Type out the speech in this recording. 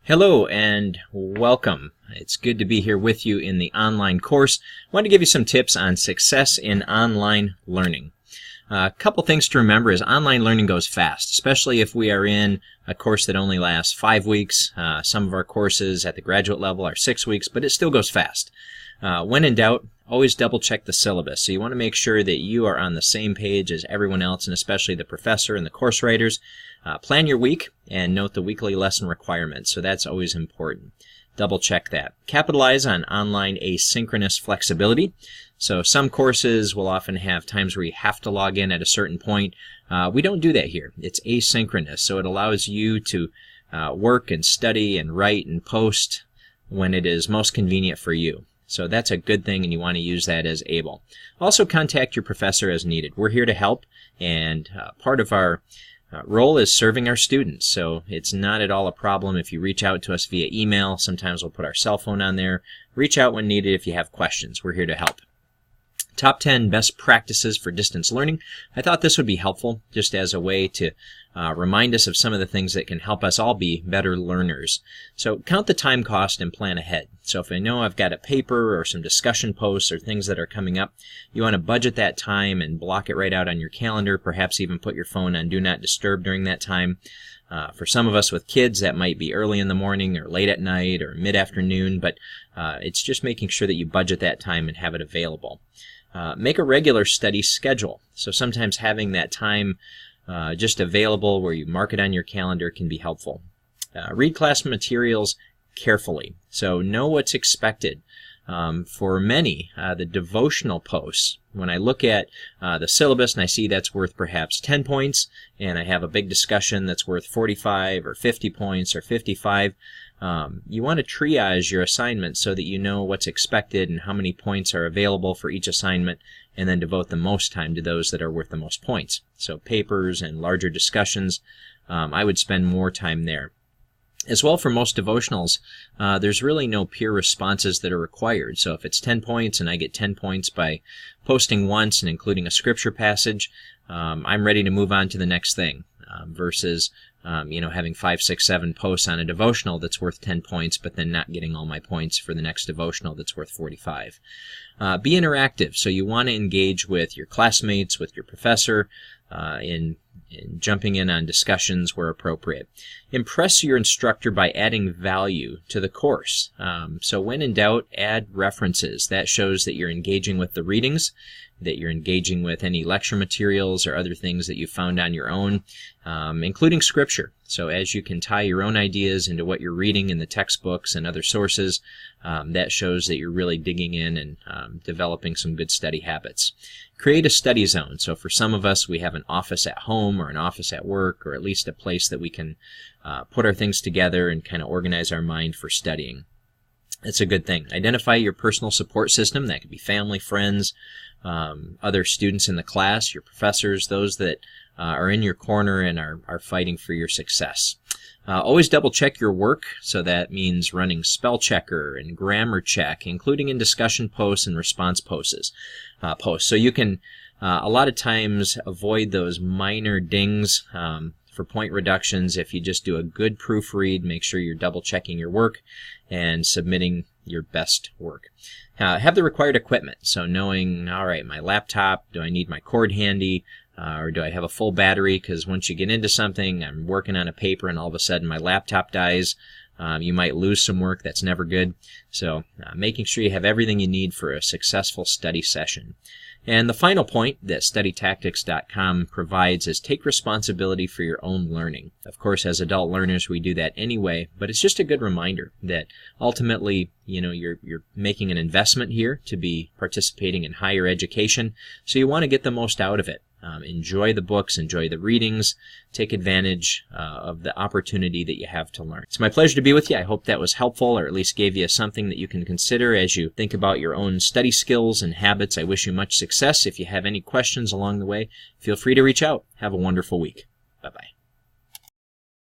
Hello and welcome. It's good to be here with you in the online course. I want to give you some tips on success in online learning. A couple things to remember is online learning goes fast, especially if we are in a course that only lasts 5 weeks. Some of our courses at the graduate level are 6 weeks, but it still goes fast. When in doubt, always double check the syllabus. So you want to make sure that you are on the same page as everyone else, and especially the professor and the course writers. Plan your week and note the weekly lesson requirements. So that's always important. Double check that. Capitalize on online asynchronous flexibility. So some courses will often have times where you have to log in at a certain point. We don't do that here. It's asynchronous, so it allows you to work and study and write and post when it is most convenient for you. So that's a good thing, and you want to use that as able. Also, contact your professor as needed. We're here to help, and part of our role is serving our students, so it's not at all a problem if you reach out to us via email. Sometimes we'll put our cell phone on there. Reach out when needed if you have questions. We're here to help. Top 10 best practices for distance learning. I thought this would be helpful just as a way to remind us of some of the things that can help us all be better learners. So count the time cost and plan ahead. So if I know I've got a paper or some discussion posts or things that are coming up, you want to budget that time and block it right out on your calendar, perhaps even put your phone on Do Not Disturb during that time. For some of us with kids, that might be early in the morning or late at night or mid-afternoon, but it's just making sure that you budget that time and have it available. Make a regular study schedule. So sometimes having that time just available where you mark it on your calendar can be helpful. Read class materials carefully. So know what's expected. For many, the devotional posts, when I look at the syllabus and I see that's worth perhaps 10 points, and I have a big discussion that's worth 45 or 50 points or 55, you want to triage your assignment so that you know what's expected and how many points are available for each assignment, and then devote the most time to those that are worth the most points. So papers and larger discussions, I would spend more time there. As well, for most devotionals, there's really no peer responses that are required. So if it's 10 points and I get 10 points by posting once and including a scripture passage, I'm ready to move on to the next thing, versus having 5, 6, 7 posts on a devotional that's worth 10 points, but then not getting all my points for the next devotional that's worth 45. Be interactive. So you want to engage with your classmates, with your professor, in jumping in on discussions where appropriate. Impress your instructor by adding value to the course. So when in doubt, add references. That shows that you're engaging with the readings, that you're engaging with any lecture materials or other things that you found on your own, including scripture. So as you can tie your own ideas into what you're reading in the textbooks and other sources, that shows that you're really digging in and developing some good study habits. Create a study zone. So for some of us, we have an office at home or an office at work, or at least a place that we can put our things together and kind of organize our mind for studying. It's a good thing. Identify your personal support system. That could be family, friends, other students in the class, your professors, those that are in your corner and are fighting for your success. Always double check your work, so that means running spell checker and grammar check, including in discussion posts and response posts. So you can a lot of times avoid those minor dings for point reductions if you just do a good proofread, make sure you're double checking your work and submitting your best work. Have the required equipment, so knowing, all right, my laptop, do I need my cord handy? Or do I have a full battery? Because once you get into something, I'm working on a paper and all of a sudden my laptop dies, you might lose some work. That's never good. So making sure you have everything you need for a successful study session. And the final point that StudyTactics.com provides is take responsibility for your own learning. Of course, as adult learners, we do that anyway, but it's just a good reminder that ultimately, you're making an investment here to be participating in higher education, so you want to get the most out of it. Enjoy the books, enjoy the readings, take advantage of the opportunity that you have to learn. It's my pleasure to be with you. I hope that was helpful, or at least gave you something that you can consider as you think about your own study skills and habits. I wish you much success. If you have any questions along the way, feel free to reach out. Have a wonderful week. Bye-bye.